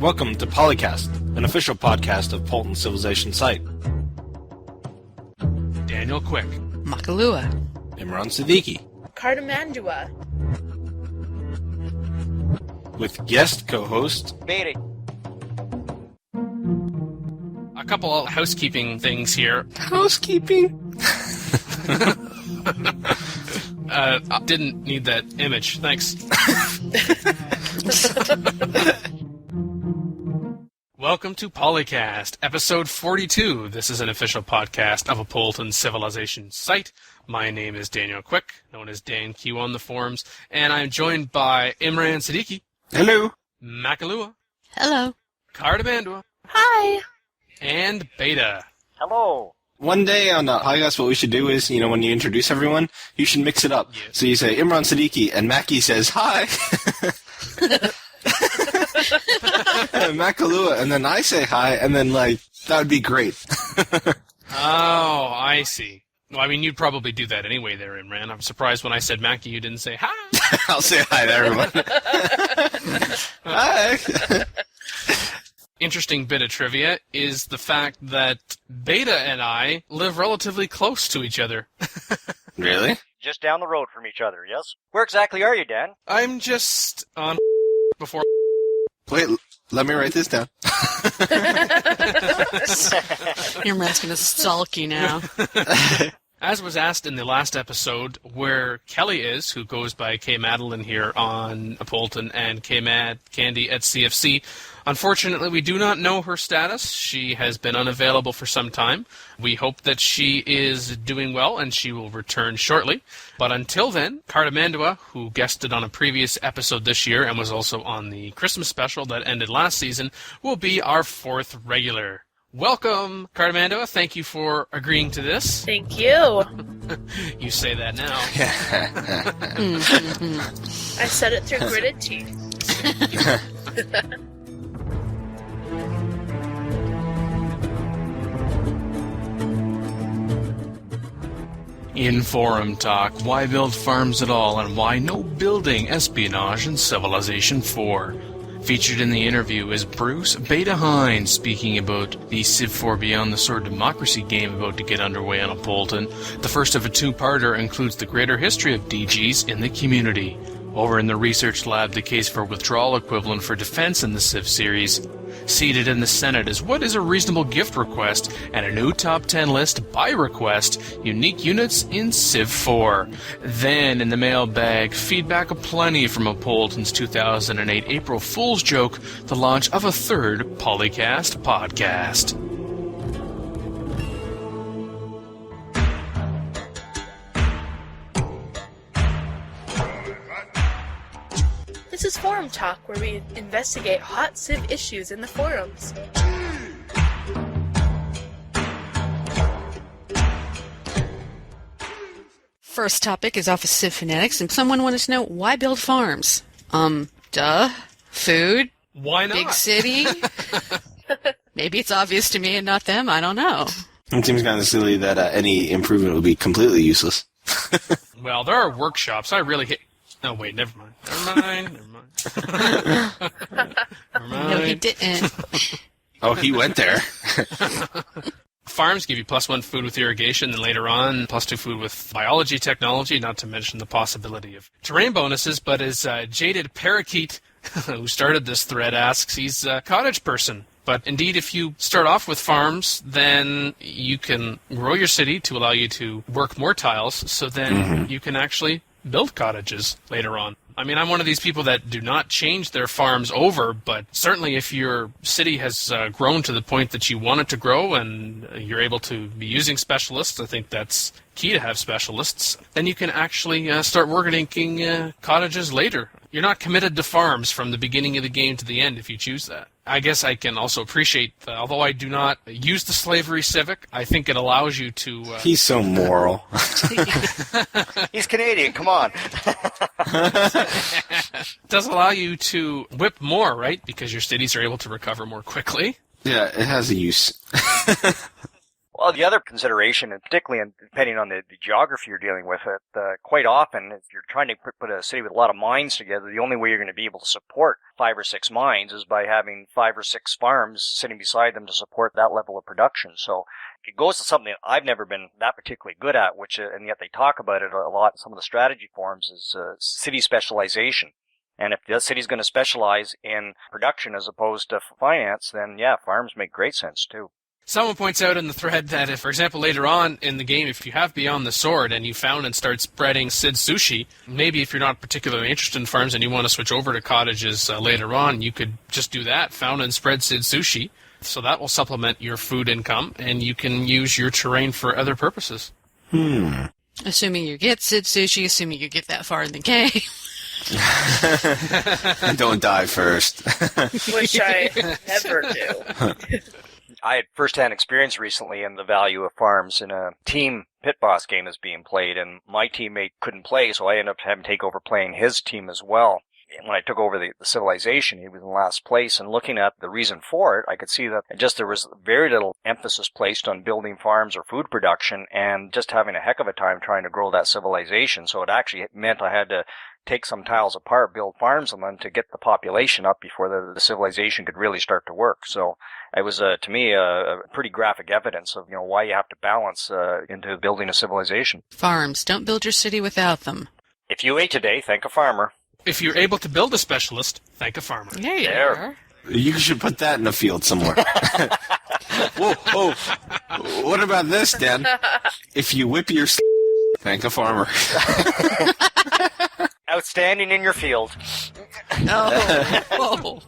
Welcome to PolyCast, an official podcast of Apolyton Civilization Site. Daniel Quick, Makahlua, Imran Siddiqui, Cartimandua, with guest co-host Barney. a couple of housekeeping things here. Housekeeping. Didn't need that image. Thanks. Welcome to PolyCast, episode 42. This is an official podcast of Apolyton Civilization Site. My name is Daniel Quick, known as DanQ on the forums, and I'm joined by Imran Siddiqui. Hello. Makahlua. hello. Cartimandua. Hi. And Beta. Hello. One day on the podcast, what we should do is, when you introduce everyone, you should mix it up. Yes. So you say Imran Siddiqui, and Mackie says hi. Makahlua, and then I say hi, and then, that would be great. Oh, I see. Well, I mean, you'd probably do that anyway there, Imran. I'm surprised when I said Mackie you didn't say hi. I'll say hi to everyone. Hi. Interesting bit of trivia is the fact that Beta and I live relatively close to each other. Really? Just down the road from each other, yes? Where exactly are you, Dan? I'm just on before... Wait, let me write this down. Your man's gonna stalk you now. As was asked in the last episode, where Kelly is, who goes by KMadeleine here on Apolyton and KMad Candy at CFC. Unfortunately, we do not know her status. She has been unavailable for some time. We hope that she is doing well and she will return shortly. But until then, Cartimandua, who guested on a previous episode this year and was also on the Christmas special that ended last season, will be our fourth regular. Welcome, Cartimandua. Thank you for agreeing to this. Thank you. You say that now. I said it through gritted teeth. In Forum Talk, why build farms at all and why no building Espionage in Civilization 4? Featured in the interview is Bruce Beta Hynes speaking about the Civ 4 Beyond the Sword Democracy game about to get underway on Apolyton. The first of a two-parter includes the greater history of DGs in the community. Over in the research lab, the case for withdrawal equivalent for defense in the Civ series. Seated in the Senate is what is a reasonable gift request and a new top 10 list by request, unique units in Civ 4. Then in the mailbag, feedback aplenty from Apolyton's 2008 April Fool's joke, the launch of a third PolyCast podcast. This is Forum Talk, where we investigate hot Civ issues in the forums. First topic is off of Civ Fanatics, and someone wanted to know, why build farms? Duh. Food? Why not? Big city? Maybe it's obvious to me and not them, I don't know. It seems kind of silly that any improvement would be completely useless. Well, there are workshops. I really hate... Oh, wait, never mind. Never mind. No, he didn't. Oh, he went there. Farms give you +1 food with irrigation, then later on, +2 food with biology technology, not to mention the possibility of terrain bonuses. But as Jaded Parakeet, who started this thread, asks, he's a cottage person. But indeed, if you start off with farms, then you can grow your city to allow you to work more tiles, so then you can actually build cottages later on. I mean, I'm one of these people that do not change their farms over, but certainly if your city has grown to the point that you want it to grow and you're able to be using specialists, I think that's key to have specialists, then you can actually start working cottages later. You're not committed to farms from the beginning of the game to the end if you choose that. I guess I can also appreciate, although I do not use the slavery civic, I think it allows you to... He's so moral. He's Canadian, come on. It does allow you to whip more, right? Because your cities are able to recover more quickly. Yeah, it has a use. Well, the other consideration, and particularly depending on the geography you're dealing with, quite often, if you're trying to put a city with a lot of mines together, the only way you're going to be able to support 5 or 6 mines is by having 5 or 6 farms sitting beside them to support that level of production. So it goes to something that I've never been that particularly good at, which, and yet they talk about it a lot in some of the strategy forums, is city specialization. And if the city's going to specialize in production as opposed to finance, then yeah, farms make great sense too. Someone points out in the thread that if, for example, later on in the game, if you have Beyond the Sword and you found and start spreading Sid Sushi, maybe if you're not particularly interested in farms and you want to switch over to cottages later on, you could just do that, found and spread Sid Sushi. So that will supplement your food income, and you can use your terrain for other purposes. Assuming you get Sid Sushi, assuming you get that far in the game. Don't die first. Which I never do. I had first-hand experience recently in the value of farms in a team pit boss game that's being played, and my teammate couldn't play, so I ended up having to take over playing his team as well. And when I took over the civilization, he was in last place, and looking at the reason for it, I could see that there was very little emphasis placed on building farms or food production, and just having a heck of a time trying to grow that civilization. So it actually meant I had to take some tiles apart, build farms on them to get the population up before the civilization could really start to work. So it was, to me, a pretty graphic evidence of, why you have to balance into building a civilization. Farms. Don't build your city without them. If you ate today, thank a farmer. If you're able to build a specialist, thank a farmer. There you are. You should put that in a field somewhere. Whoa. What about this, Dan? If you whip your thank a farmer. Outstanding in your field. Oh.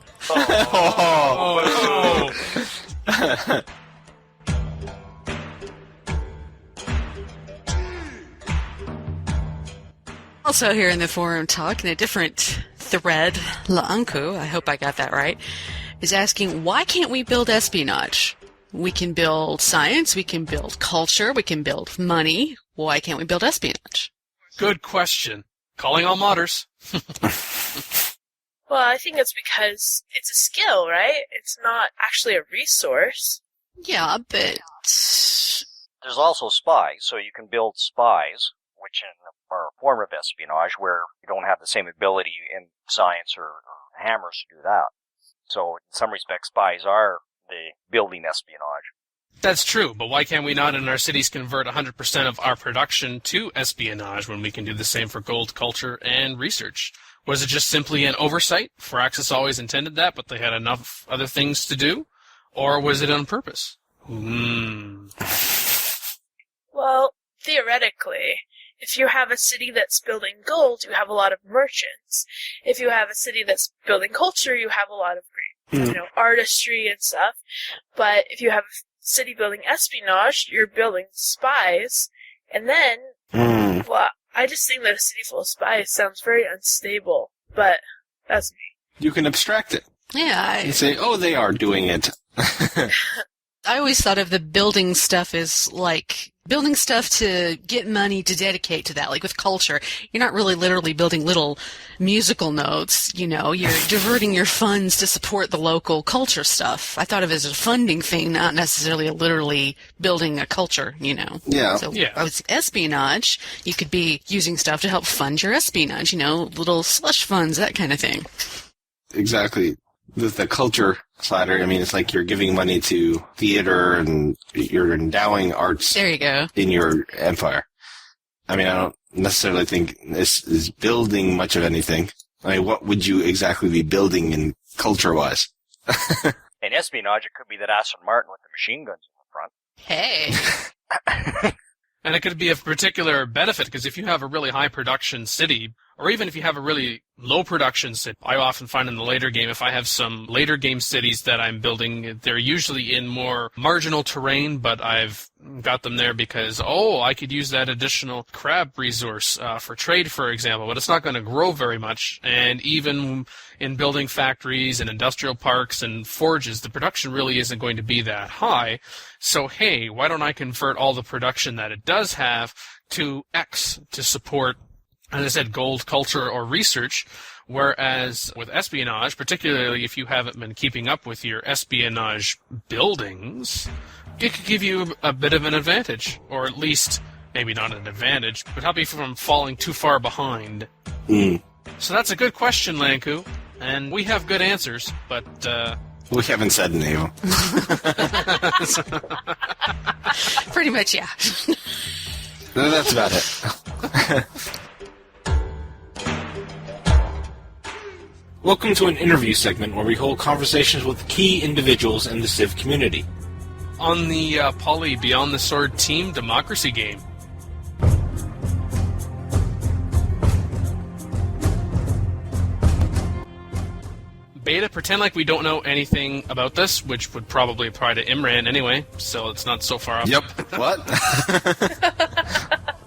Also here in the forum talk, in a different thread, La'anku, I hope I got that right, is asking, why can't we build espionage? We can build science, we can build culture, we can build money. Why can't we build espionage? Good question. Calling all modders. Well, I think it's because it's a skill, right? It's not actually a resource. Yeah, but... There's also spies, so you can build spies, which are a form of espionage where you don't have the same ability in science or hammers to do that. So in some respects, spies are the building espionage. That's true, but why can't we not in our cities convert 100% of our production to espionage when we can do the same for gold, culture, and research? Was it just simply an oversight? Firaxis always intended that, but they had enough other things to do? Or was it on purpose? Well, theoretically, if you have a city that's building gold, you have a lot of merchants. If you have a city that's building culture, you have a lot of great, artistry and stuff. But if you have a city building espionage, you're building spies, and then, well, I just think that a city full of spies sounds very unstable, but that's me. You can abstract it. Yeah, And say, they are doing it. I always thought of the building stuff as like building stuff to get money to dedicate to that. Like with culture, you're not really literally building little musical notes, you're diverting your funds to support the local culture stuff. I thought of it as a funding thing, not necessarily literally building a culture, Yeah. So I was espionage, you could be using stuff to help fund your espionage, little slush funds, that kind of thing. Exactly. The culture slider, it's like you're giving money to theater and you're endowing arts There you go. in your empire. I don't necessarily think this is building much of anything. What would you exactly be building in culture-wise? In espionage, it could be that Aston Martin with the machine guns in the front. Hey. And it could be of particular benefit, because if you have a really high production city, or even if you have a really low production city, I often find in the later game, if I have some later game cities that I'm building, they're usually in more marginal terrain, but I've got them there because, I could use that additional crab resource for trade, for example, but it's not going to grow very much. And even in building factories and industrial parks and forges, the production really isn't going to be that high. So, hey, why don't I convert all the production that it does have to X to support, as I said, gold, culture, or research, whereas with espionage, particularly if you haven't been keeping up with your espionage buildings, it could give you a bit of an advantage, or at least maybe not an advantage, but help you from falling too far behind. So that's a good question, Lanku, and we have good answers, but we haven't said any of them. Pretty much, yeah. No, that's about it. Welcome to an interview segment where we hold conversations with key individuals in the Civ community. On the Poly Beyond the Sword team democracy game. Beta, pretend like we don't know anything about this, which would probably apply to Imran anyway, so it's not so far off. Yep. What?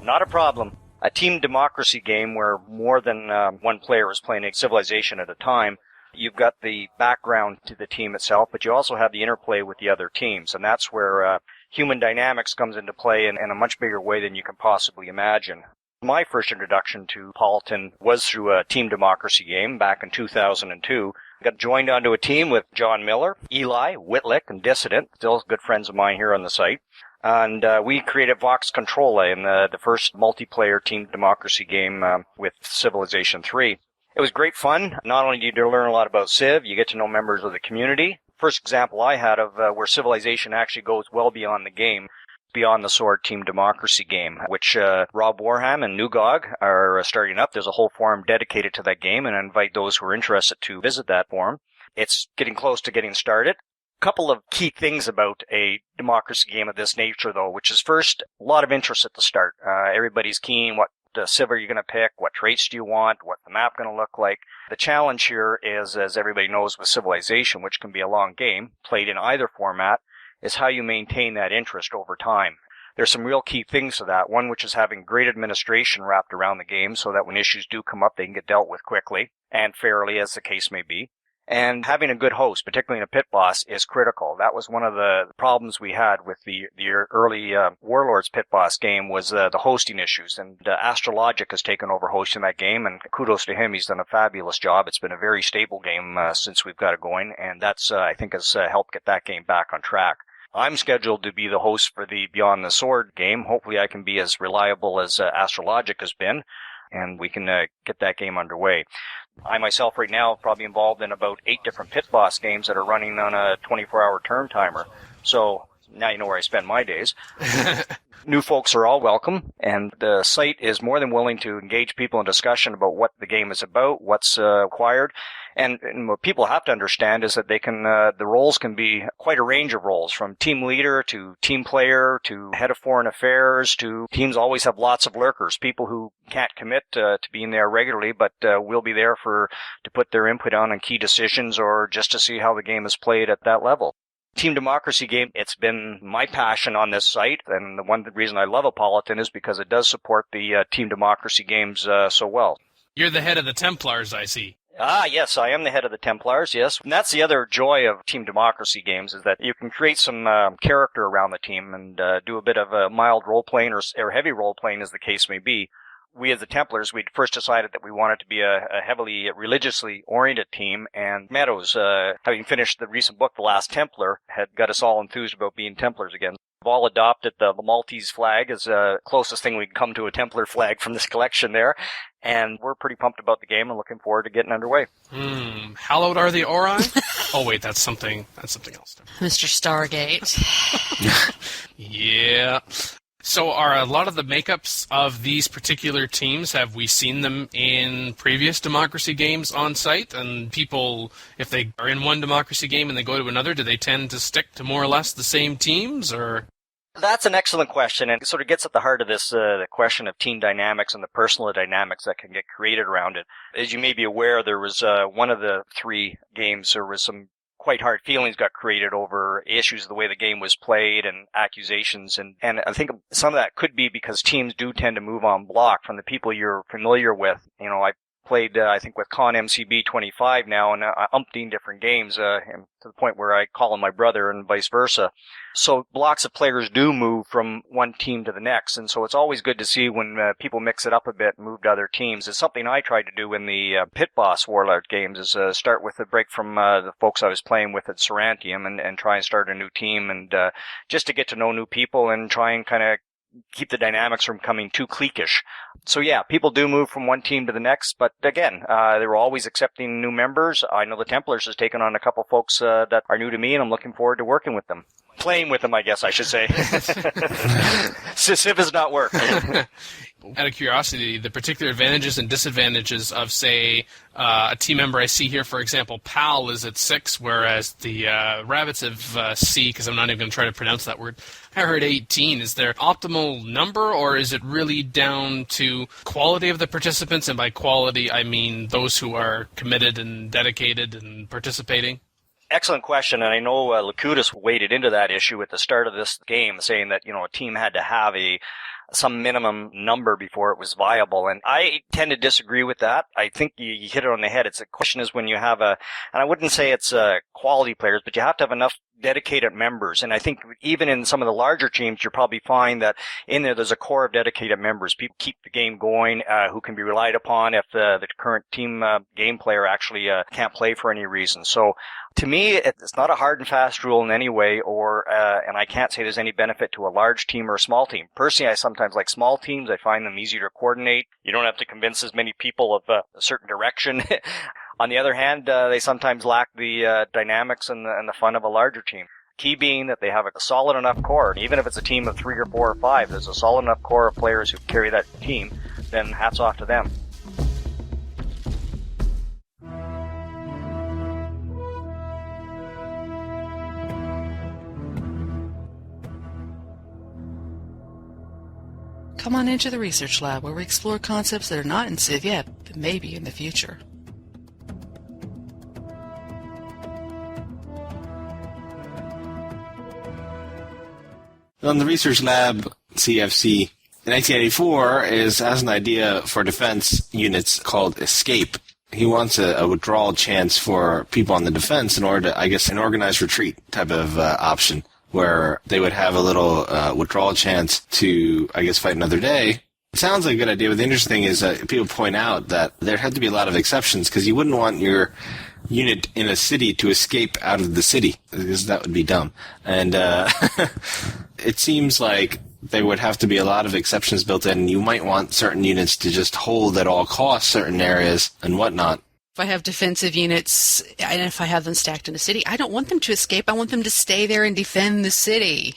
Not a problem. A team democracy game where more than one player is playing a civilization at a time. You've got the background to the team itself, but you also have the interplay with the other teams, and that's where human dynamics comes into play in a much bigger way than you can possibly imagine. My first introduction to Apolyton was through a team democracy game back in 2002. I got joined onto a team with John Miller, Eli, Whitlick, and Dissident, still good friends of mine here on the site. And we created Vox Controla in the first multiplayer team democracy game with Civilization 3. It was great fun. Not only did you learn a lot about Civ, you get to know members of the community. First example I had of where Civilization actually goes well beyond the game, Beyond the Sword team democracy game, which Rob Warham and Nugog are starting up. There's a whole forum dedicated to that game, and I invite those who are interested to visit that forum. It's getting close to getting started. Couple of key things about a democracy game of this nature, though, which is first, a lot of interest at the start. Everybody's keen. What civ are you going to pick? What traits do you want? What's the map going to look like? The challenge here is, as everybody knows with Civilization, which can be a long game, played in either format, is how you maintain that interest over time. There's some real key things to that. One, which is having great administration wrapped around the game so that when issues do come up, they can get dealt with quickly and fairly, as the case may be. And having a good host, particularly in a pit boss, is critical. That was one of the problems we had with the early Warlords pit boss game was the hosting issues. And Astrologic has taken over hosting that game, and kudos to him. He's done a fabulous job. It's been a very stable game since we've got it going, and that's, I think, has helped get that game back on track. I'm scheduled to be the host for the Beyond the Sword game. Hopefully I can be as reliable as Astrologic has been, and we can get that game underway. I myself right now probably involved in about 8 different pit boss games that are running on a 24-hour turn timer. So now you know where I spend my days. New folks are all welcome, and the site is more than willing to engage people in discussion about what the game is about, what's required. And what people have to understand is that they can, the roles can be quite a range of roles, from team leader to team player to head of foreign affairs to teams always have lots of lurkers, people who can't commit to being there regularly, but will be there to put their input on key decisions or just to see how the game is played at that level. Team democracy game, it's been my passion on this site, and the reason I love Apolyton is because it does support the team democracy games so well. You're the head of the Templars, I see. Yes, I am the head of the Templars, yes. And that's the other joy of team democracy games, is that you can create some character around the team and do a bit of a mild role-playing or heavy role-playing, as the case may be. We as the Templars, we'd first decided that we wanted to be a heavily religiously oriented team, and Meadows, having finished the recent book, The Last Templar, had got us all enthused about being Templars again. We've all adopted the Maltese flag as the closest thing we can come to a Templar flag from this collection there, and we're pretty pumped about the game and looking forward to getting underway. Hallowed are the Ori? Oh wait, that's something else. Mr. Stargate. Yeah. So are a lot of the makeups of these particular teams, have we seen them in previous democracy games on site? And people, if they are in one democracy game and they go to another, do they tend to stick to more or less the same teams? Or That's an excellent question, and it sort of gets at the heart of this the question of team dynamics and the personal dynamics that can get created around it. As you may be aware, there was one of the 3 games, there was some quite hard feelings got created over issues of the way the game was played and accusations, and I think some of that could be because teams do tend to move on block from the people you're familiar with. You know, I played, I think, with Con MCB 25 now, and umpteen different games, and to the point where I call him my brother and vice versa. So lots of players do move from one team to the next, and so it's always good to see when people mix it up a bit and move to other teams. It's something I tried to do in the Pit Boss Warlord games, is start with a break from the folks I was playing with at Serantium and try and start a new team, and just to get to know new people and try and kind of keep the dynamics from becoming too cliquish. So yeah, people do move from one team to the next, but again, they were always accepting new members. I know the Templars has taken on a couple folks that are new to me, and I'm looking forward to working with them. Playing with them, I guess I should say. Civ is not work. Out of curiosity, the particular advantages and disadvantages of, say, a team member I see here, for example, PAL is at 6, whereas the Rabbits have C, because I'm not even going to try to pronounce that word. I heard 18. Is there optimal number, or is it really down to quality of the participants? And by quality, I mean those who are committed and dedicated and participating. Excellent question, and I know Lakutis waded into that issue at the start of this game, saying that, a team had to have some minimum number before it was viable, and I tend to disagree with that. I think you hit it on the head. It's a question is when you have and I wouldn't say it's quality players, but you have to have enough dedicated members, and I think even in some of the larger teams, you'll probably find that in there's a core of dedicated members. People keep the game going, who can be relied upon if the current team game player actually can't play for any reason. So to me, it's not a hard and fast rule in any way, and I can't say there's any benefit to a large team or a small team. Personally, I sometimes like small teams. I find them easier to coordinate. You don't have to convince as many people of a certain direction. On the other hand, they sometimes lack the dynamics and the fun of a larger team. Key being that they have a solid enough core. And even if it's a team of 3 or 4 or 5, there's a solid enough core of players who carry that team, then hats off to them. Come on into the research lab where we explore concepts that are not in Civ yet, but maybe in the future. On the research lab, CFC, in 1984 has an idea for defense units called Escape. He wants a withdrawal chance for people on the defense in order to, I guess, an organized retreat type of option, where they would have a little withdrawal chance to, I guess, fight another day. It sounds like a good idea, but the interesting thing is that people point out that there had to be a lot of exceptions, because you wouldn't want your unit in a city to escape out of the city, because that would be dumb. And it seems like there would have to be a lot of exceptions built in. You might want certain units to just hold at all costs certain areas and whatnot. If I have defensive units, and if I have them stacked in a city, I don't want them to escape. I want them to stay there and defend the city.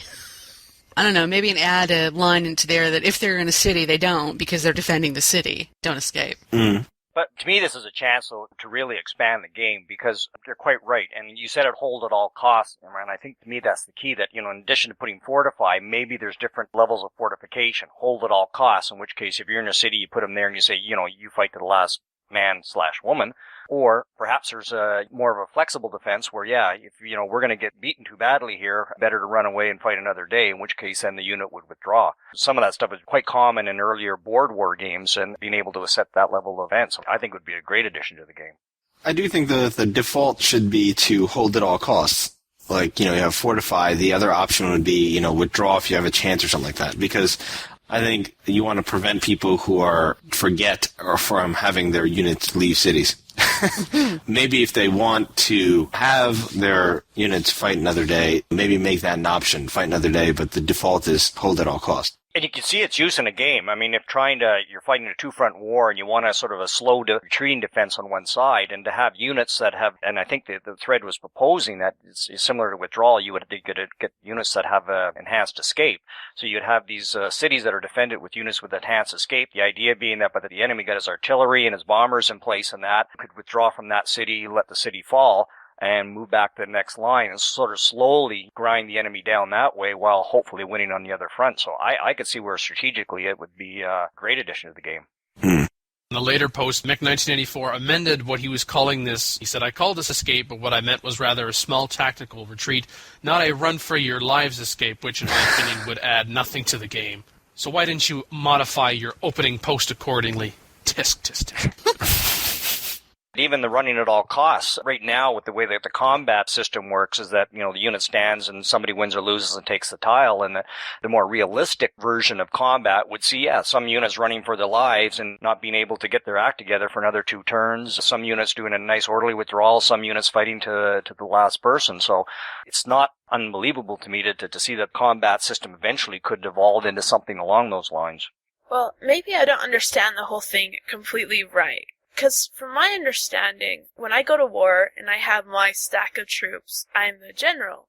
I don't know, maybe add a line into there that if they're in a city, they don't, because they're defending the city. Don't escape. Mm. But to me, this is a chance, though, to really expand the game, because you're quite right. And you said it hold at all costs, and I think to me that's the key, that, in addition to putting fortify, maybe there's different levels of fortification. Hold at all costs, in which case, if you're in a city, you put them there and you say, you fight to the last man/woman. Or perhaps there's more of a flexible defense where, if, we're going to get beaten too badly here, better to run away and fight another day, in which case then the unit would withdraw. Some of that stuff is quite common in earlier board war games, and being able to set that level of events, I think would be a great addition to the game. I do think the default should be to hold at all costs. Like, you have fortify. The other option would be, withdraw if you have a chance or something like that. Because I think you want to prevent people who forget or from having their units leave cities. Maybe if they want to have their units fight another day, maybe make that an option, fight another day, but the default is hold at all costs. And you can see its use in a game. I mean, if you're fighting a two-front war and you want a sort of a slow retreating defense on one side, and to have units that have, and I think the thread was proposing that it's similar to withdrawal, you would get units that have enhanced escape. So you'd have these cities that are defended with units with enhanced escape. The idea being that, but the enemy got his artillery and his bombers in place, and that could withdraw from that city, let the city fall, and move back to the next line and sort of slowly grind the enemy down that way while hopefully winning on the other front. So I could see where strategically it would be a great addition to the game. In the later post, Mick 1984 amended what he was calling this. He said, I called this escape, but what I meant was rather a small tactical retreat, not a run-for-your-lives escape, which in my opinion would add nothing to the game. So why didn't you modify your opening post accordingly? Tisk, tisk, tisk. Even the running at all costs, right now with the way that the combat system works is that, the unit stands and somebody wins or loses and takes the tile, and the more realistic version of combat would see, some units running for their lives and not being able to get their act together for another 2 turns, some units doing a nice orderly withdrawal, some units fighting to the last person. So it's not unbelievable to me to see that combat system eventually could evolve into something along those lines. Well, maybe I don't understand the whole thing completely right. Because from my understanding, when I go to war and I have my stack of troops, I'm the general.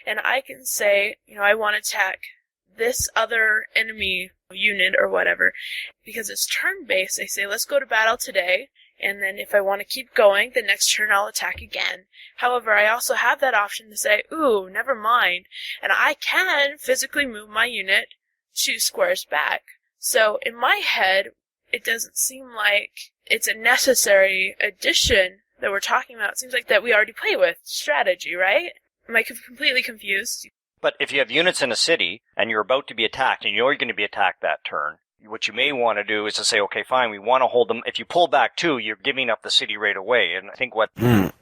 And I can say, I want to attack this other enemy unit or whatever. Because it's turn-based, I say, let's go to battle today. And then if I want to keep going, the next turn I'll attack again. However, I also have that option to say, ooh, never mind. And I can physically move my unit 2 squares back. So in my head, it doesn't seem like it's a necessary addition that we're talking about. It seems like that we already play with strategy, right? Am I completely confused? But if you have units in a city and you're about to be attacked and you're going to be attacked that turn, what you may want to do is to say, okay, fine, we want to hold them. If you pull back 2, you're giving up the city right away. And I think what's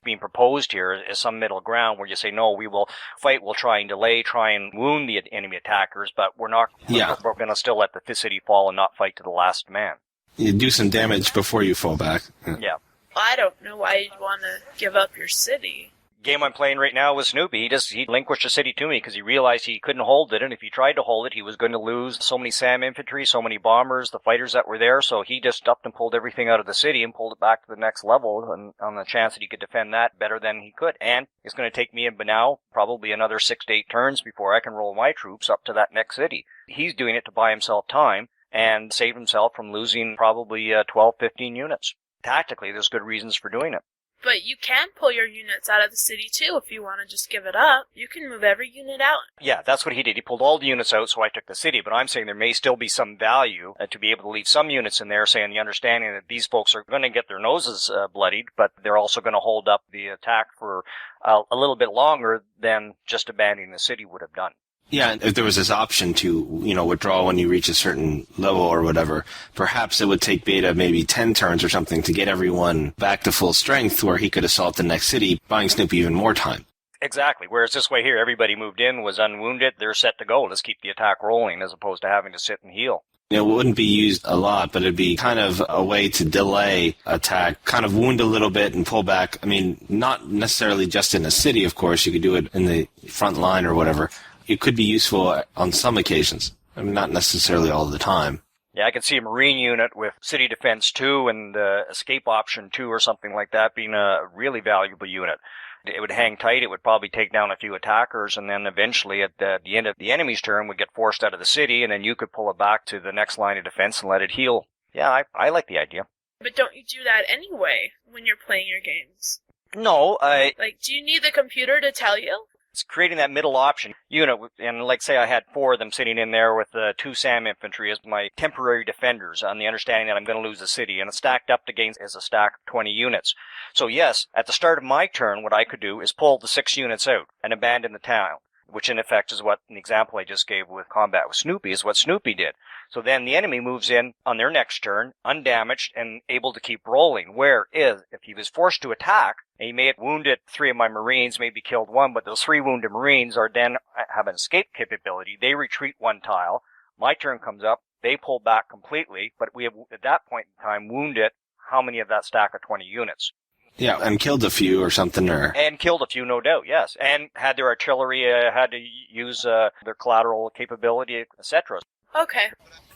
being proposed here is some middle ground where you say, no, we will fight, we'll try and delay, try and wound the enemy attackers, but we're going to still let the city fall and not fight to the last man. You do some damage before you fall back. Yeah. Well, I don't know why you'd want to give up your city. Game I'm playing right now with Snoopy, he relinquished the city to me because he realized he couldn't hold it, and if he tried to hold it, he was going to lose so many SAM infantry, so many bombers, the fighters that were there, so he just upped and pulled everything out of the city and pulled it back to the next level and on the chance that he could defend that better than he could. And it's going to take me and Banao probably another 6 to 8 turns before I can roll my troops up to that next city. He's doing it to buy himself time and save himself from losing probably 12, 15 units. Tactically, there's good reasons for doing it. But you can pull your units out of the city, too, if you want to just give it up. You can move every unit out. Yeah, that's what he did. He pulled all the units out, so I took the city. But I'm saying there may still be some value to be able to leave some units in there, saying the understanding that these folks are going to get their noses bloodied, but they're also going to hold up the attack for a little bit longer than just abandoning the city would have done. Yeah, if there was this option to, withdraw when you reach a certain level or whatever, perhaps it would take Beta maybe 10 turns or something to get everyone back to full strength where he could assault the next city, buying Snoopy even more time. Exactly. Whereas this way here, everybody moved in, was unwounded, they're set to go. Let's keep the attack rolling as opposed to having to sit and heal. It wouldn't be used a lot, but it'd be kind of a way to delay attack, kind of wound a little bit and pull back. I mean, not necessarily just in a city, of course. You could do it in the front line or whatever. It could be useful on some occasions. I mean, not necessarily all the time. Yeah, I could see a Marine unit with City Defense 2 and Escape Option 2 or something like that being a really valuable unit. It would hang tight, it would probably take down a few attackers, and then eventually at the end of the enemy's turn would get forced out of the city, and then you could pull it back to the next line of defense and let it heal. Yeah, I like the idea. But don't you do that anyway when you're playing your games? No, do you need the computer to tell you? It's creating that middle option unit, and like say I had 4 of them sitting in there with 2 SAM infantry as my temporary defenders on the understanding that I'm going to lose the city, and it's stacked up against as a stack of 20 units. So yes, at the start of my turn, what I could do is pull the 6 units out and abandon the town, which in effect is what an example I just gave with combat with Snoopy is what Snoopy did. So then the enemy moves in on their next turn, undamaged and able to keep rolling. Whereas if he was forced to attack, and he may have wounded 3 of my Marines, maybe killed 1, but those 3 wounded Marines are then have an escape capability. They retreat 1 tile. My turn comes up. They pull back completely, but we have at that point in time wounded how many of that stack of 20 units? Yeah, and killed a few or something, And killed a few, no doubt, yes. And had their artillery, had to use their collateral capability, etc. Okay.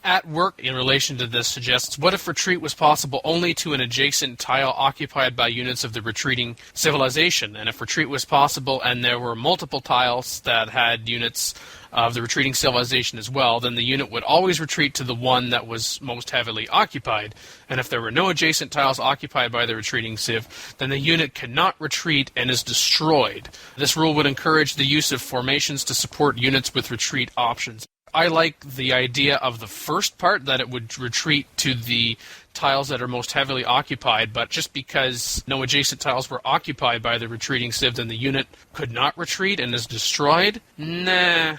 At work in relation to this suggests, what if retreat was possible only to an adjacent tile occupied by units of the retreating civilization? And if retreat was possible and there were multiple tiles that had units of the retreating civilization as well, then the unit would always retreat to the one that was most heavily occupied. And if there were no adjacent tiles occupied by the retreating civ, then the unit cannot retreat and is destroyed. This rule would encourage the use of formations to support units with retreat options. I like the idea of the first part, that it would retreat to the tiles that are most heavily occupied, but just because no adjacent tiles were occupied by the retreating civ, then the unit could not retreat and is destroyed? Nah.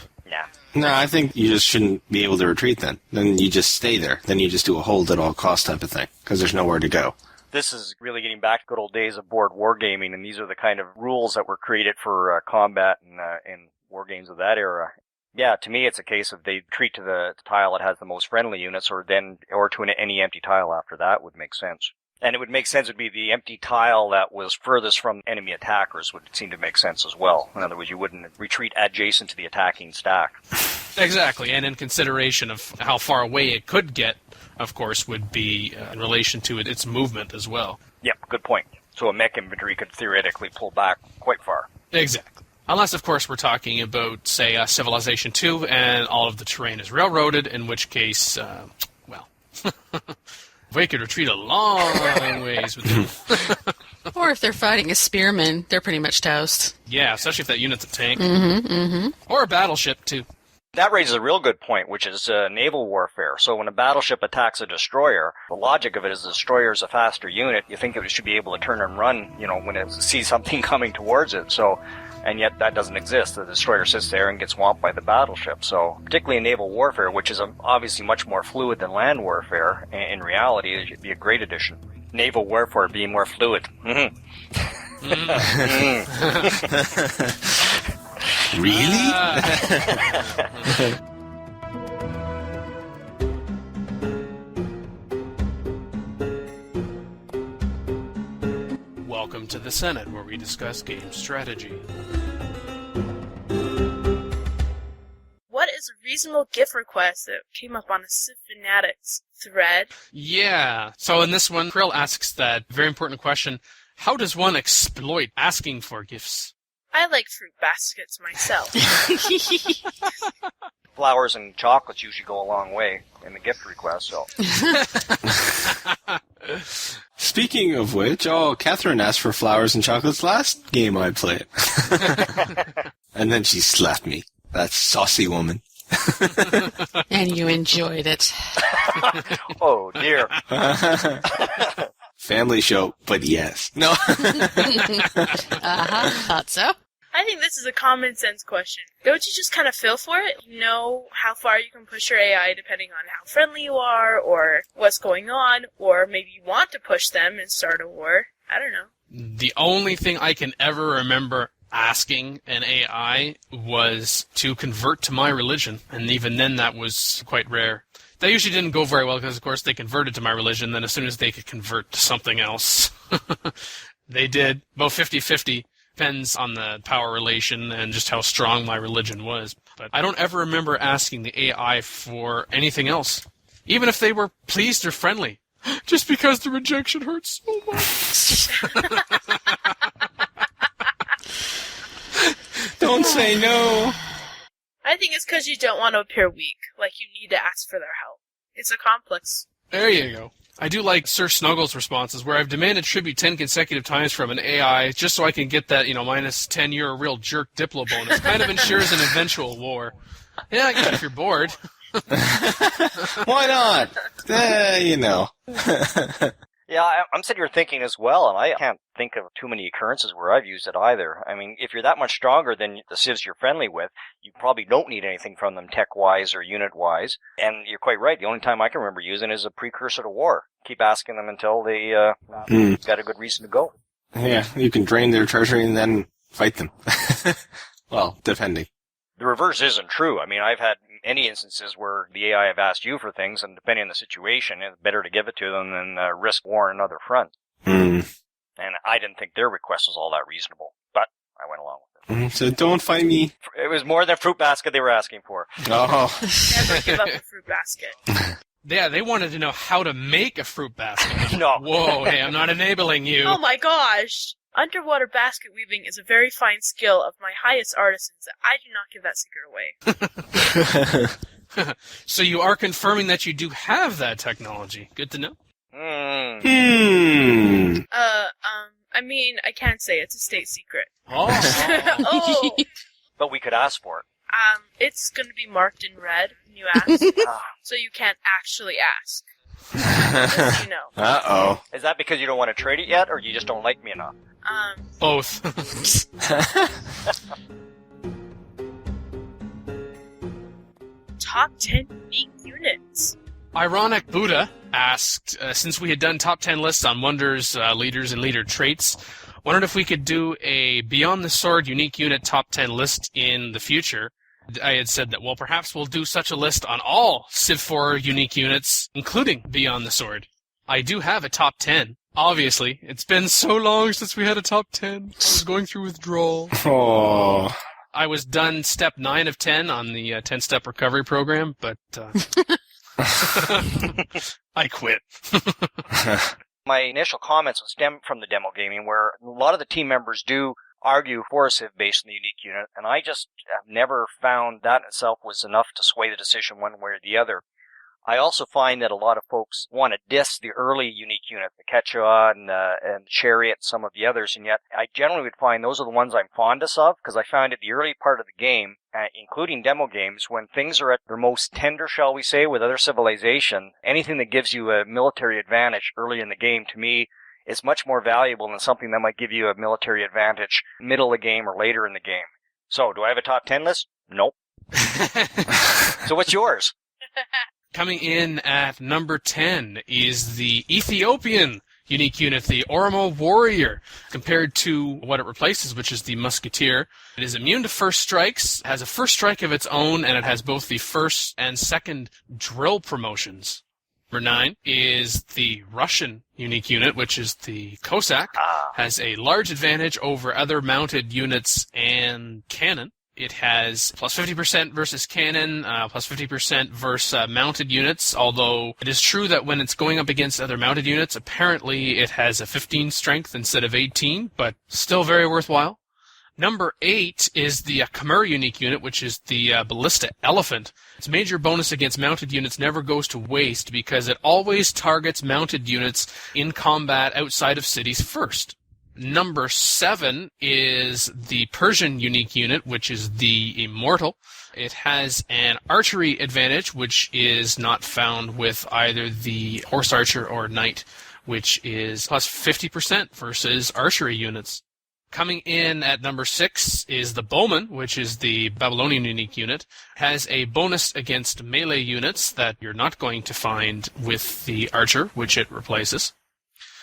No, I think you just shouldn't be able to retreat then. Then you just stay there. Then you just do a hold at all cost type of thing, because there's nowhere to go. This is really getting back to good old days of board wargaming, and these are the kind of rules that were created for combat and war games of that era. Yeah, to me, it's a case of they treat to the tile that has the most friendly units, or to any empty tile after that would make sense. And it would make sense, it would be the empty tile that was furthest from enemy attackers would seem to make sense as well. In other words, you wouldn't retreat adjacent to the attacking stack. Exactly, and in consideration of how far away it could get, of course, would be in relation to its movement as well. Yep, good point. So a mech infantry could theoretically pull back quite far. Exactly. Unless, of course, we're talking about, say, Civilization 2, and all of the terrain is railroaded, in which case, we could retreat a long ways with them. Or if they're fighting a spearman, they're pretty much toast. Yeah, especially if that unit's a tank. Mm-hmm. Or a battleship, too. That raises a real good point, which is naval warfare. So when a battleship attacks a destroyer, the logic of it is the destroyer is a faster unit. You think it should be able to turn and run, when it sees something coming towards it. So, and yet that doesn't exist. The destroyer sits there and gets swamped by the battleship. So, particularly in naval warfare, which is obviously much more fluid than land warfare, in reality, it should be a great addition. Naval warfare being more fluid. Mm-hmm. Really? Welcome to the Senate, where we discuss game strategy. What is a reasonable gift request that came up on a Civ Fanatics thread? Yeah. So in this one, Krill asks that very important question, how does one exploit asking for gifts? I like fruit baskets myself. Flowers and chocolates usually go a long way in the gift request, so. Speaking of which, Catherine asked for flowers and chocolates last game I played. And then she slapped me. That saucy woman. And you enjoyed it. Oh, dear. Family show, but yes. No. Thought so. I think this is a common sense question. Don't you just kind of feel for it? You know how far you can push your AI depending on how friendly you are, or what's going on, or maybe you want to push them and start a war. I don't know. The only thing I can ever remember asking an AI was to convert to my religion, and even then that was quite rare. That usually didn't go very well because, of course, they converted to my religion, then as soon as they could convert to something else, they did. About 50-50. Depends on the power relation and just how strong my religion was. But I don't ever remember asking the AI for anything else, even if they were pleased or friendly, just because the rejection hurts so much. Don't say no. I think it's because you don't want to appear weak, like you need to ask for their help. It's a complex. There you go. I do like Sir Snuggles' responses, where I've demanded tribute 10 consecutive times from an AI just so I can get that, minus 10, you're a real jerk Diplo bonus. Kind of ensures an eventual war. Yeah, I guess if you're bored. Why not? Yeah, I'm sitting here thinking as well, and I can't think of too many occurrences where I've used it either. I mean, if you're that much stronger than the civs you're friendly with, you probably don't need anything from them tech-wise or unit-wise. And you're quite right. The only time I can remember using it is a precursor to war. Keep asking them until they got a good reason to go. Yeah, you can drain their treasury and then fight them. Well, depending. The reverse isn't true. I mean, I've had many instances where the AI have asked you for things, and depending on the situation, it's better to give it to them than risk war on another front. And I didn't think their request was all that reasonable, but I went along with it. So don't fight me. It was more than fruit basket they were asking for. Oh. Never give up a fruit basket. Yeah, they wanted to know how to make a fruit basket. No. Whoa, hey, I'm not enabling you. Oh my gosh! Underwater basket weaving is a very fine skill of my highest artisans. I do not give that secret away. So you are confirming that you do have that technology. Good to know. I mean, I can't say it's a state secret. Oh. Oh! But we could ask for it. It's gonna be marked in red when you ask, so you can't actually ask. Just so you know. Uh-oh. Is that because you don't want to trade it yet, or you just don't like me enough? Both. Top 10 unique units. Ironic Buddha asked, since we had done top 10 lists on wonders, leaders, and leader traits, wondered if we could do a Beyond the Sword unique unit top 10 list in the future. I had said that, well, perhaps we'll do such a list on all Civ 4 unique units, including Beyond the Sword. I do have a top 10. Obviously, it's been so long since we had a top 10. I was going through withdrawal. Oh. I was done step 9 of 10 on the 10-step recovery program, but I quit. My initial comments was stemmed from the demo gaming, where a lot of the team members do argue for a Civ based on the unique unit, and I just have never found that in itself was enough to sway the decision one way or the other. I also find that a lot of folks want to diss the early unique unit, the Quechua and Chariot, and some of the others, and yet I generally would find those are the ones I'm fondest of, because I found at the early part of the game, including demo games, when things are at their most tender, shall we say, with other civilization, anything that gives you a military advantage early in the game, to me, is much more valuable than something that might give you a military advantage middle of the game or later in the game. So, do I have a top 10 list? Nope. So what's yours? Coming in at number 10 is the Ethiopian unique unit, the Oromo Warrior, compared to what it replaces, which is the Musketeer. It is immune to first strikes, has a first strike of its own, and it has both the first and second drill promotions. Number 9 is the Russian unique unit, which is the Cossack, has a large advantage over other mounted units and cannon. It has plus 50% versus cannon, plus 50% versus mounted units, although it is true that when it's going up against other mounted units, apparently it has a 15 strength instead of 18, but still very worthwhile. Number 8 is the Khmer unique unit, which is the Ballista Elephant. Its major bonus against mounted units never goes to waste because it always targets mounted units in combat outside of cities first. Number 7 is the Persian unique unit, which is the Immortal. It has an archery advantage, which is not found with either the Horse Archer or Knight, which is plus 50% versus archery units. Coming in at number 6 is the Bowman, which is the Babylonian unique unit. Has a bonus against melee units that you're not going to find with the Archer, which it replaces.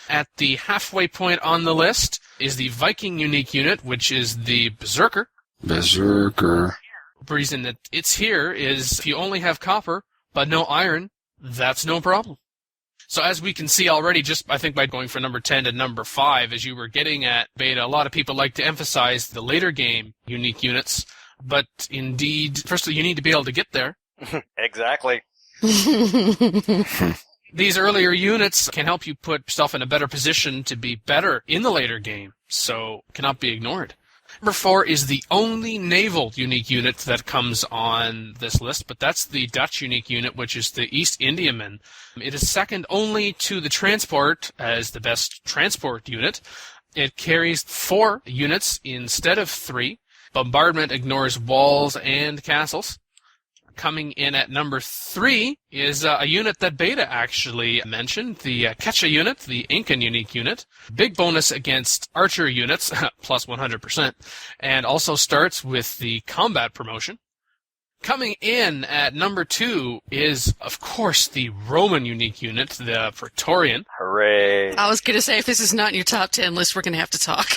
At the halfway point on the list is the Viking unique unit, which is the Berserker. Berserker. The reason that it's here is if you only have copper but no iron, that's no problem. So as we can see already, just I think by going from number 10 to number 5, as you were getting at, Beta, a lot of people like to emphasize the later game unique units, but indeed, firstly, you need to be able to get there. Exactly. These earlier units can help you put yourself in a better position to be better in the later game, so cannot be ignored. Number 4 is the only naval unique unit that comes on this list, but that's the Dutch unique unit, which is the East Indiaman. It is second only to the transport as the best transport unit. It carries 4 units instead of 3. Bombardment ignores walls and castles. Coming in at number 3 is a unit that Beta actually mentioned, the Quechua unit, the Incan unique unit. Big bonus against archer units, plus 100%, and also starts with the combat promotion. Coming in at number 2 is, of course, the Roman unique unit, the Praetorian. Hooray. I was going to say, if this is not in your top 10 list, we're going to have to talk.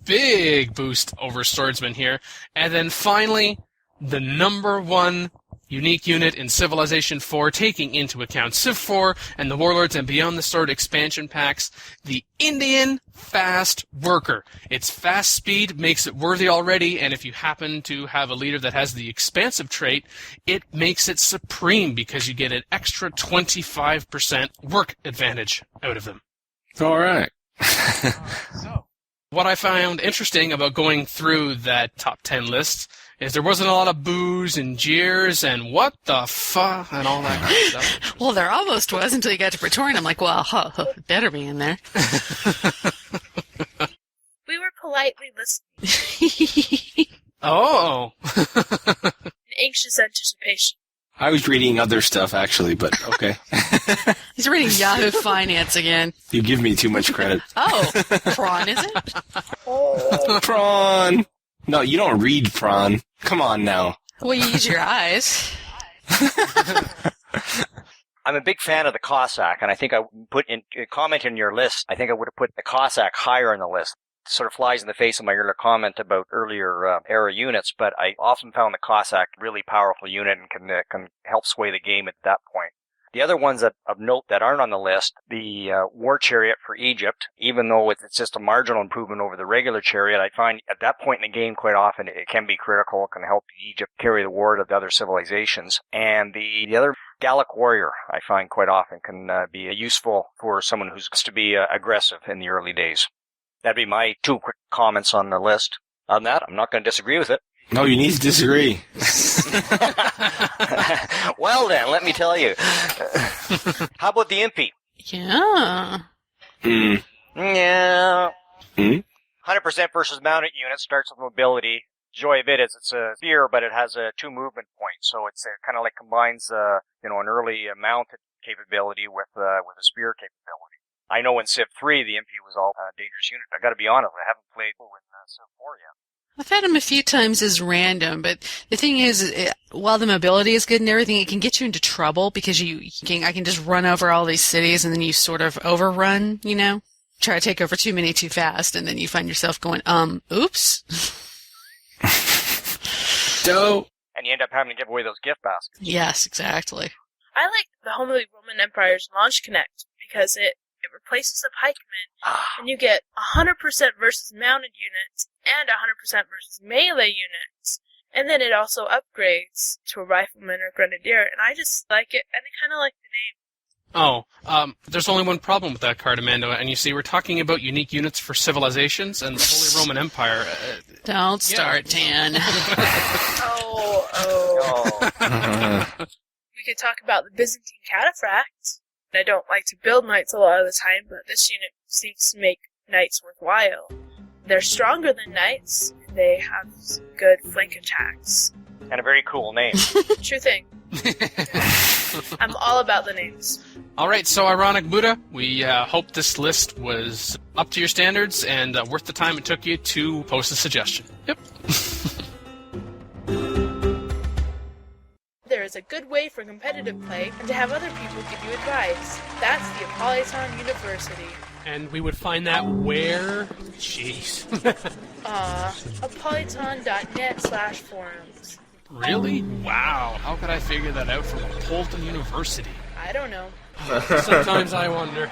Big boost over Swordsman here. And then finally, the number 1 unique unit in Civilization 4, taking into account Civ 4 and the Warlords and Beyond the Sword expansion packs, the Indian Fast Worker. Its fast speed makes it worthy already, and if you happen to have a leader that has the expansive trait, it makes it supreme because you get an extra 25% work advantage out of them. All right. So, what I found interesting about going through that top 10 list is there wasn't a lot of boos and jeers and what the fuck and all that kind of stuff. Well, there almost was until you got to Praetorian. I'm like, well, it better be in there. We were politely listening Oh. in anxious anticipation. I was reading other stuff, actually, but okay. He's reading Yahoo Finance again. You give me too much credit. Oh, prawn, is it? Prawn! No, you don't read Prawn. Come on now. Well, you use your eyes. I'm a big fan of the Cossack, and I think I put in a comment in your list. I think I would have put the Cossack higher on the list. It sort of flies in the face of my earlier comment about earlier era units, but I often found the Cossack a really powerful unit and can help sway the game at that point. The other ones of note that aren't on the list, the War Chariot for Egypt, even though it's just a marginal improvement over the regular chariot, I find at that point in the game quite often it can be critical, it can help Egypt carry the war to the other civilizations. And the other Gallic Warrior, I find quite often can be useful for someone who's supposed to be aggressive in the early days. That'd be my 2 quick comments on the list. On that, I'm not going to disagree with it. No, you need to disagree. Well then, let me tell you. How about the Impy? Yeah. Yeah. 100% versus mounted unit starts with mobility. Joy of it is it's a spear, but it has 2 movement points, so it's kind of like combines an early mounted capability with a spear capability. I know in Civ 3 the Impy was all dangerous unit. I got to be honest, I haven't played in Civ 4 yet. I've had them a few times as random, but the thing is, while the mobility is good and everything, it can get you into trouble because I can just run over all these cities and then you sort of overrun, try to take over too many too fast, and then you find yourself going, oops. Dope. And you end up having to give away those gift baskets. Yes, exactly. I like the Holy Roman Empire's Launch Connect because it replaces the pikemen, and you get 100% versus mounted units and 100% versus melee units, and then it also upgrades to a rifleman or grenadier, and I just like it, and I kind of like the name. There's only one problem with that, Cartimandua, and you see, we're talking about unique units for civilizations, and the Holy Roman Empire... Don't start, Dan. We could talk about the Byzantine Cataphract. I don't like to build knights a lot of the time, but this unit seems to make knights worthwhile. They're stronger than knights, and they have good flank attacks. And a very cool name. True thing. I'm all about the names. All right, so Ironic Buddha, we hope this list was up to your standards and worth the time it took you to post a suggestion. Yep. There is a good way for competitive play and to have other people give you advice. That's the Apolyton University. And we would find that where? Jeez. Apolyton.net/forums. Really? Wow. How could I figure that out from Apolyton University? I don't know. Sometimes I wonder.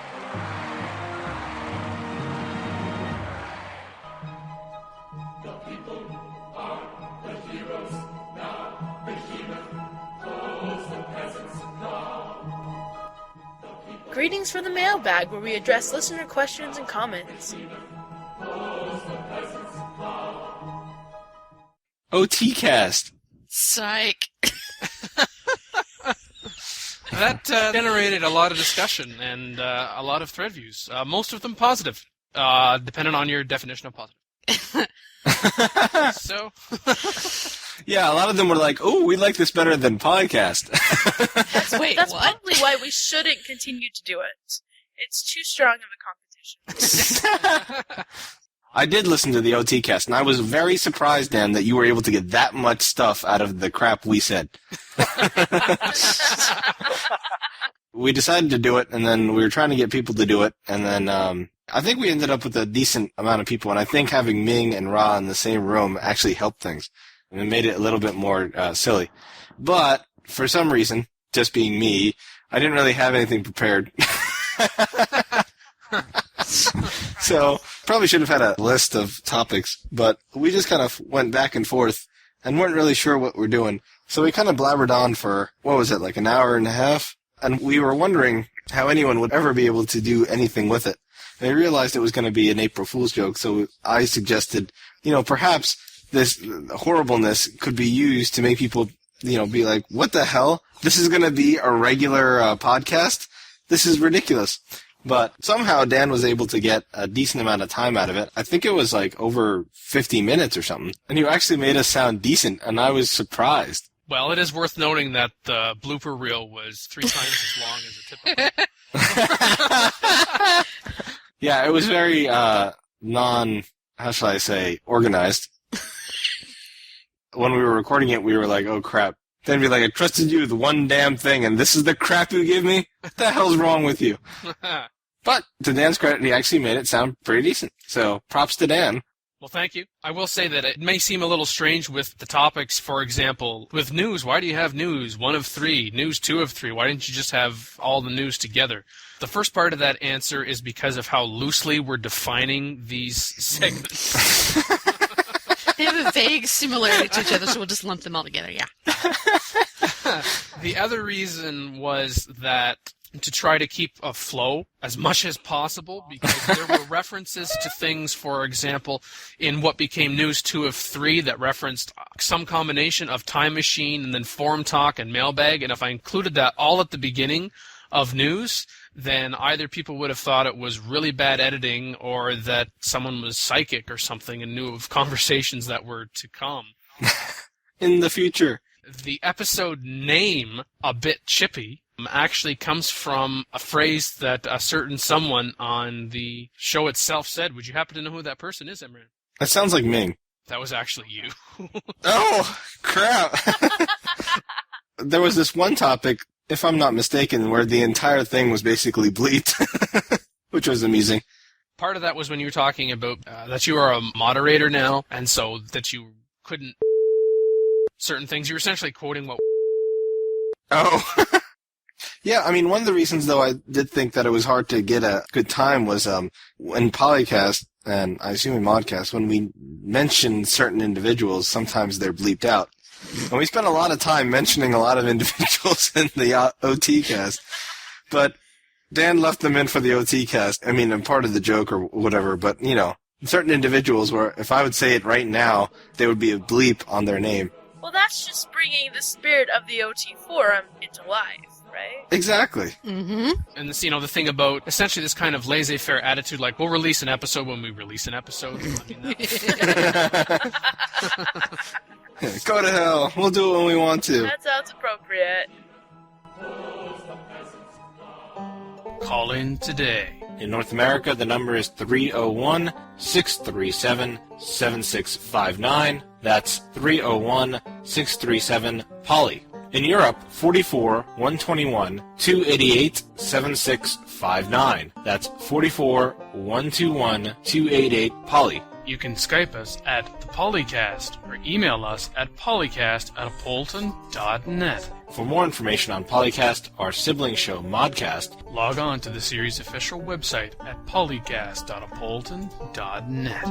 Greetings from the Mailbag, where we address listener questions and comments. OTcast. Psych. That generated a lot of discussion and a lot of thread views. Most of them positive, depending on your definition of positive. So, yeah, a lot of them were like, "Oh, we like this better than podcast." That's probably why we shouldn't continue to do it. It's too strong of a competition. I did listen to the OTcast, and I was very surprised, Dan, that you were able to get that much stuff out of the crap we said. We decided to do it, and then we were trying to get people to do it, and then I think we ended up with a decent amount of people, and I think having Ming and Ra in the same room actually helped things, and it made it a little bit more silly. But, for some reason, just being me, I didn't really have anything prepared. So, probably should have had a list of topics, but we just kind of went back and forth and weren't really sure what we're doing. So we kind of blabbered on for, what was it, like an hour and a half? And we were wondering how anyone would ever be able to do anything with it. And I realized it was going to be an April Fool's joke, so I suggested, perhaps this horribleness could be used to make people, be like, what the hell? This is going to be a regular podcast? This is ridiculous. But somehow Dan was able to get a decent amount of time out of it. I think it was like over 50 minutes or something. And you actually made us sound decent, and I was surprised. Well, it is worth noting that the blooper reel was 3 times as long as a typical. Yeah, it was very organized. when we were recording it, we were like, oh crap. Then be like, I trusted you with one damn thing, and this is the crap you give me? What the hell's wrong with you? But to Dan's credit, he actually made it sound pretty decent. So props to Dan. Well, thank you. I will say that it may seem a little strange with the topics. For example, with news, why do you have news 1 of 3, news 2 of 3? Why didn't you just have all the news together? The first part of that answer is because of how loosely we're defining these segments. They have a vague similarity to each other, so we'll just lump them all together, yeah. The other reason was that to try to keep a flow as much as possible, because there were references to things, for example, in what became News 2 of 3 that referenced some combination of Time Machine and then Forum Talk and Mailbag, and if I included that all at the beginning of news, then either people would have thought it was really bad editing or that someone was psychic or something and knew of conversations that were to come. In the future. The episode name, A Bit Chippy, actually comes from a phrase that a certain someone on the show itself said. Would you happen to know who that person is, Imran? That sounds like Ming. That was actually you. Oh, crap. There was this one topic, if I'm not mistaken, where the entire thing was basically bleeped, which was amusing. Part of that was when you were talking about that you are a moderator now, and so that you couldn't certain things. You were essentially quoting what... Oh. Yeah, I mean, one of the reasons, though, I did think that it was hard to get a good time was in PolyCast, and I assume in Modcast, when we mention certain individuals, sometimes they're bleeped out. And we spent a lot of time mentioning a lot of individuals in the OT cast. But Dan left them in for the OT cast. I mean, I'm part of the joke or whatever, but, you know, certain individuals where if I would say it right now, there would be a bleep on their name. Well, that's just bringing the spirit of the OT forum into life, right? Exactly. Mm-hmm. And this, you know, the thing about essentially this kind of laissez-faire attitude, like we'll release an episode when we release an episode. I mean, Go to hell. We'll do it when we want to. That sounds appropriate. Call in today. In North America, the number is 301-637-7659. That's 301-637-POLY. In Europe, 44-121-288-7659. That's 44-121-288-POLY. You can Skype us at the PolyCast or email us at polycast@apolyton.net. For more information on PolyCast, our sibling show Modcast, Log on to the series' official website at polycast.apolyton.net.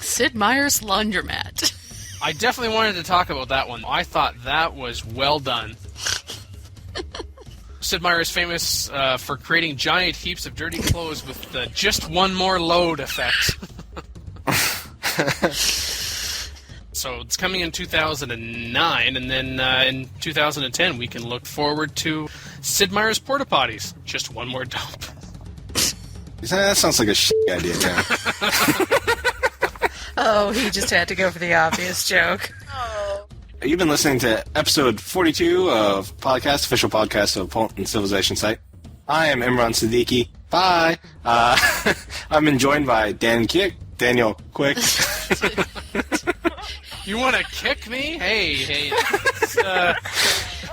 Sid Meier's Laundromat. I definitely wanted to talk about that one. I thought that was well done. Sid Meier is famous for creating giant heaps of dirty clothes with the just one more load effect. So it's coming in 2009, and then in 2010 we can look forward to Sid Meier's Porta Potties. Just one more dump. That sounds like a shitty idea now. Oh, he just had to go for the obvious joke. Oh. You've been listening to episode 42 of PolyCast, official podcast of Apolyton Civilization Site. I am Imran Siddiqui. Bye. I'm joined by DanQ, Daniel Quick. You want to kick me? Hey.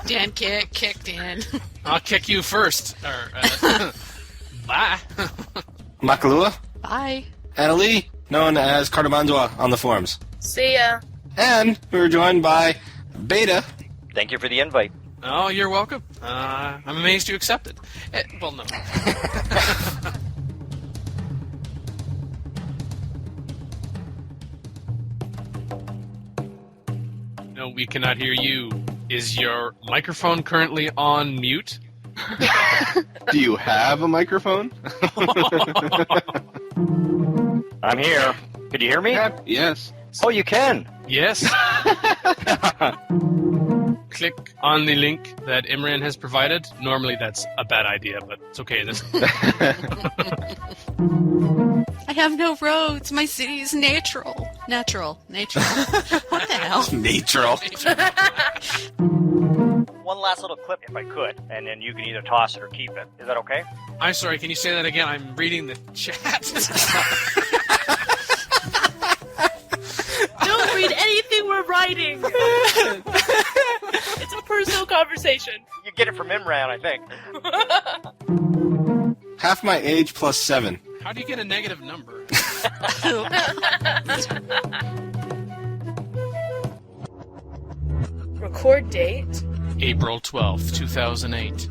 Dan kick Dan. I'll kick you first. Bye. Makahlua. Bye. Annalee, known as Cartimandua on the forums. See ya. And we were joined by Beta. Thank you for the invite. Oh, you're welcome. I'm amazed you accepted. Well, no. No, we cannot hear you. Is your microphone currently on mute? Do you have a microphone? I'm here. Could you hear me? Yes. Oh, you can. Yes. Click on the link that Imran has provided. Normally that's a bad idea, but it's okay. I have no roads. My city is natural. Natural. What the hell? Natural. Well, one last little clip if I could, and then you can either toss it or keep it. Is that okay? I'm sorry, can you say that again? I'm reading the chat. Don't read anything we're writing. It's a personal conversation. You get it from Imran, I think. Half my age plus 7. How do you get a negative number? Record date. April 12th, 2008.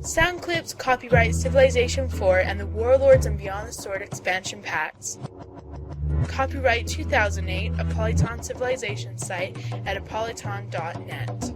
Sound clips copyright Civilization 4 and the Warlords and Beyond the Sword expansion packs. Copyright 2008 Apolyton Civilization Site at apolyton.net.